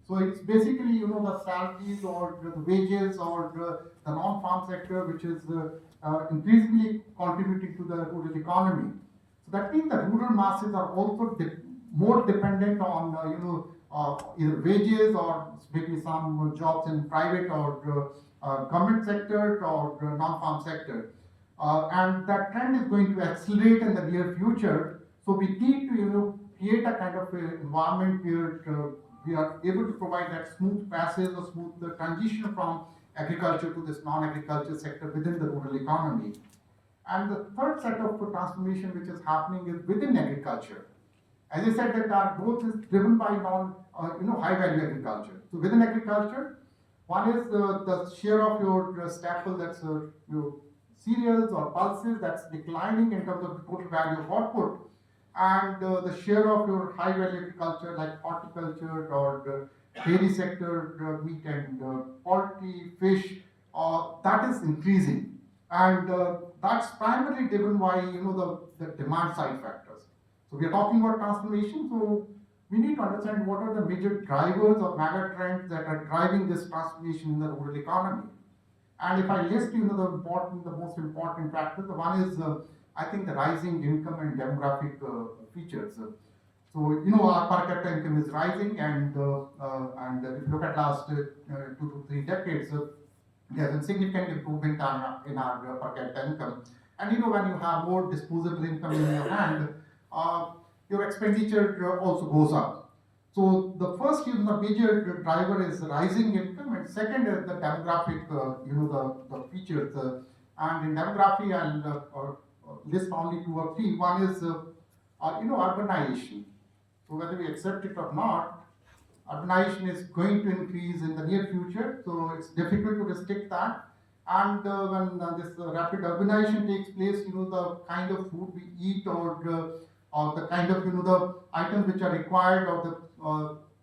So it's basically, the salaries or the wages or the non-farm sector, which is increasingly contributing to the rural economy. So that means the rural masses are also more dependent on, either wages or maybe some jobs in private or government sector or non-farm sector. And that trend is going to accelerate in the near future. So we need to, create a kind of environment where we are able to provide that smooth passage or smooth transition from agriculture to this non-agriculture sector within the rural economy. And the third set of transformation which is happening is within agriculture. As I said, that our growth is driven by high value agriculture. So within agriculture, one is the share of your staple, that's your cereals or pulses, that's declining in terms of the total value of output, and the share of your high value agriculture like horticulture or dairy sector, meat and poultry, fish, that is increasing, and that's primarily driven by the demand side factors. So we are talking about transformation. So we need to understand what are the major drivers or mega trends that are driving this transformation in the rural economy. And if I list, the most important factors, the one is, I think, the rising income and demographic features. So, our per capita income is rising, and if you look at last 2 to 3 decades, there's a significant improvement in our per capita income. And when you have more disposable income in your hand, uh, your expenditure also goes up. So the first, the major driver is rising income, and second is the demographic, the features. And in demography, I'll list only two or three. One is, urbanization. So whether we accept it or not, urbanization is going to increase in the near future. So it's difficult to restrict that. And when this rapid urbanization takes place, the kind of food we eat, or the kind of, the items which are required, or the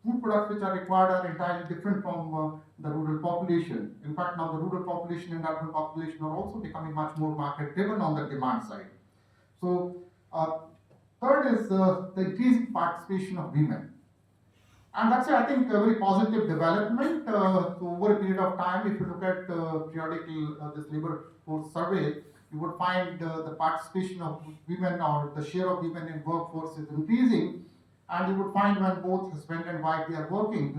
food products which are required, are entirely different from the rural population. In fact, now the rural population and urban population are also becoming much more market driven on the demand side. So third is the increasing participation of women. And that's, I think, a very positive development. So over a period of time, if you look at periodical this labor force survey, you would find the participation of women, or the share of women in workforce, is increasing. And you would find when both husband and wife they are working,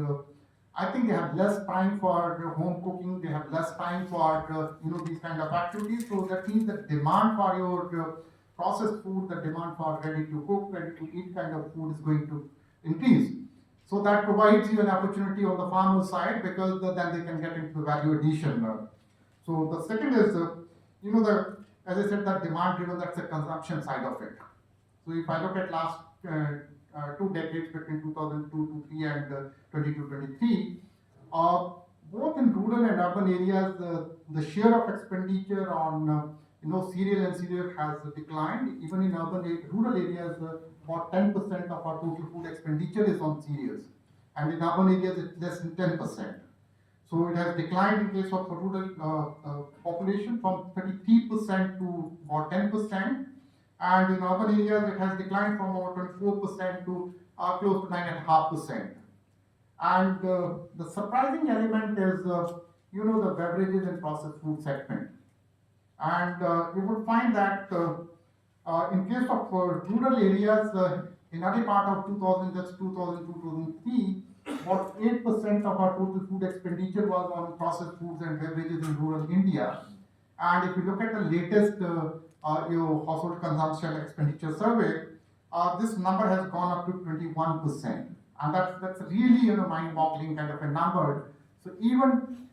I think they have less time for home cooking. They have less time for these kind of activities. So that means the demand for your processed food, the demand for ready to cook, ready to eat kind of food is going to increase. So that provides you an opportunity on the farmer side, because then they can get into the value addition. So the second is, the as I said, that demand driven, that's the consumption side of it. So if I look at last 2 decades, between 2002 to 3 and 22 23, uh, both in rural and urban areas, the share of expenditure on cereal and cereal has declined. Even in rural areas, about 10% of our total food expenditure is on cereals, and in urban areas it's less than 10%. So it has declined in case of the rural population from 33% to about 10%, and in urban areas it has declined from about 24% to close to 9.5%. And the surprising element is, the beverages and processed food segment. And you would find that in case of rural areas, in early part of 2000, that's 2002, 2003, about 8% of our total food expenditure was on processed foods and beverages in rural India. And if you look at the latest household consumption expenditure survey, this number has gone up to 21%. And that's really mind-boggling kind of a number. So even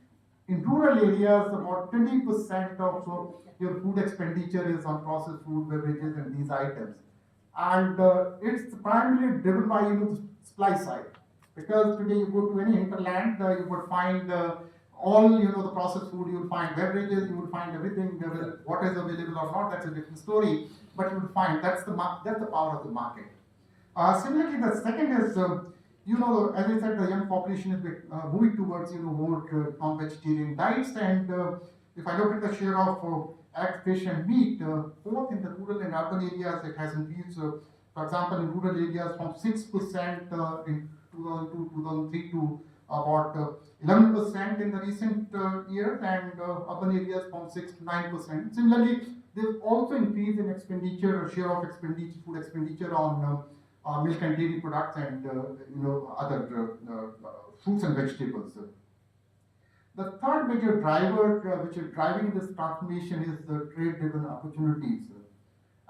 in rural areas, about 20% of your food expenditure is on processed food, beverages, and these items. And it's primarily driven by the supply side, because today you go to any hinterland, you would find all the processed food. You will find beverages, you will find everything. What is available or not, that's a different story. But you will find that's the power of the market. Similarly, the second is, as I said, the young population is moving towards, more non-vegetarian diets. And if I look at the share of egg, fish, and meat, both in the rural and urban areas, it has increased. For example, in rural areas from 6% in 2002, 2003 to about 11% in the recent years, and urban areas from 6 to 9%. Similarly, there's also increase in expenditure or share of expenditure, food expenditure on milk and dairy products and other fruits and vegetables. The third major driver which is driving this transformation is the trade-driven opportunities.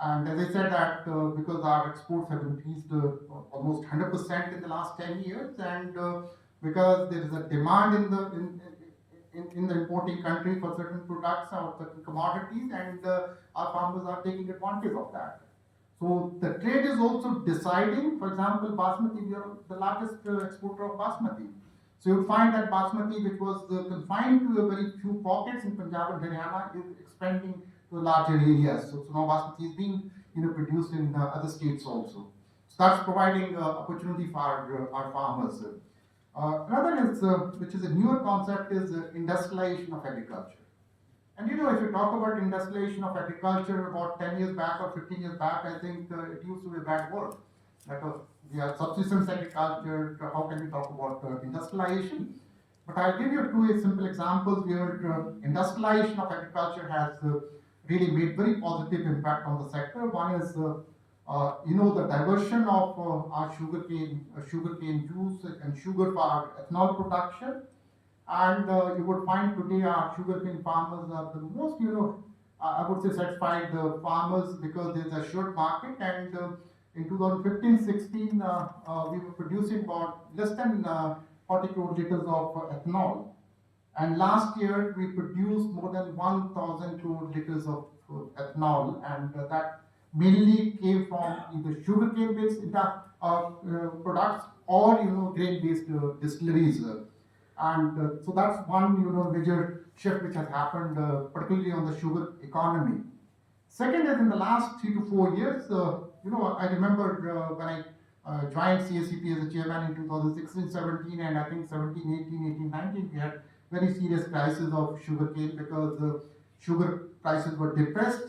And as I said that because our exports have increased almost 100% in the last 10 years, and because there is a demand in the importing country for certain products or certain commodities, and our farmers are taking advantage of that. So the trade is also deciding. For example, basmati, we are the largest exporter of basmati. So you'll find that basmati, which was confined to a very few pockets in Punjab and Haryana, is expanding to larger areas. So now basmati is being produced in other states also. So that's providing opportunity for our farmers. Another is, which is a newer concept, is industrialization of agriculture. And if you talk about industrialization of agriculture about 10 years back or 15 years back, I think it used to be a bad word. That we are subsistence agriculture, how can we talk about industrialization? But I'll give you two simple examples where industrialization of agriculture has really made very positive impact on the sector. One is, the diversion of our sugarcane juice and sugar for our ethanol production. And you would find today our sugarcane farmers are the most, I would say, satisfied farmers because there's a short market. And in 2015-16, we were producing about less than 40 crore liters of ethanol. And last year we produced more than 1,000 crore liters of ethanol, and that mainly came from either sugarcane-based products or grain-based distilleries. And so that's one major shift which has happened, particularly on the sugar economy. Second is in the last 3 to 4 years, I remember when I joined CSCP as a chairman in 2016-17, and I think 17-18, 18-19, we had very serious crisis of sugarcane because sugar prices were depressed.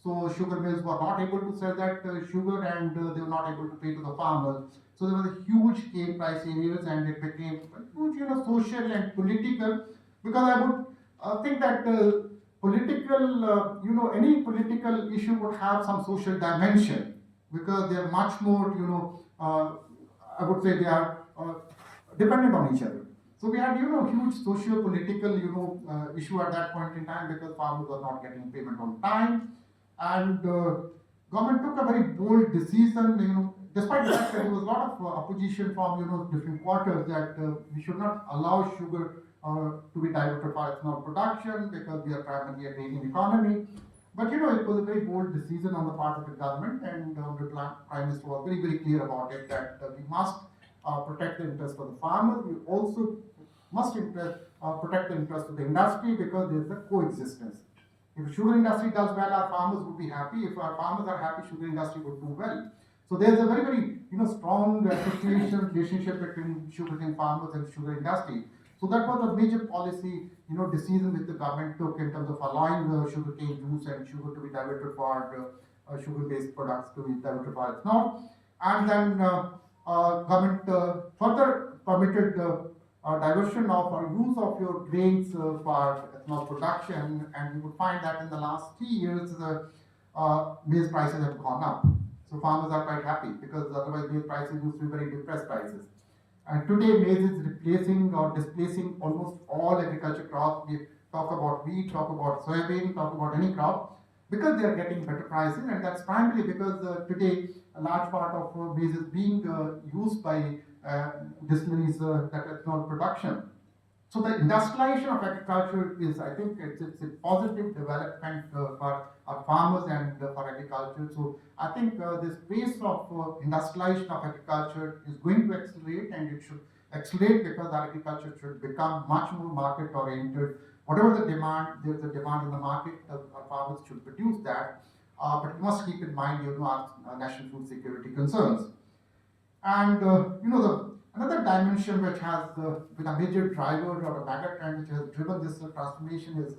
So sugar mills were not able to sell that sugar, and they were not able to pay to the farmers. So there was a huge cane price areas, and it became huge, social and political. Because I would think that any political issue would have some social dimension, because they are much more, I would say they are dependent on each other. So we had, huge socio-political, issue at that point in time because farmers were not getting payment on time, and government took a very bold decision, despite the fact that there was a lot of opposition from, different quarters that we should not allow sugar to be diverted for ethanol production because we are primarily a grain economy. But it was a very bold decision on the part of the government, and the Prime Minister was very, very clear about it that we must protect the interest of the farmers. We also must protect the interest of the industry because there is a coexistence. If the sugar industry does well, our farmers would be happy. If our farmers are happy, sugar industry would do well. So there is a very, very strong association relationship between sugarcane farmers and sugar industry. So that was a major policy, decision which the government took in terms of allowing the sugarcane juice and sugar to be diverted for sugar-based products to be diverted for ethanol. And then government further permitted diversion of or use of your grains for ethanol production, and you would find that in the last 3 years maize prices have gone up. So farmers are quite happy because otherwise maize prices used to be very depressed prices. And today maize is replacing or displacing almost all agriculture crops. We talk about wheat, talk about soybean, talk about any crop, because they are getting better prices, and that's primarily because today a large part of maize is being used by distilleries that ethanol production. So the industrialization of agriculture is, I think, it's a positive development for our farmers and for agriculture. So I think this pace of industrialization of agriculture is going to accelerate, and it should accelerate because our agriculture should become much more market oriented. Whatever the demand, there's a demand in the market, our farmers should produce that. But we must keep in mind, our national food security concerns. And another dimension which has been a major driver or a mega trend which has driven this transformation is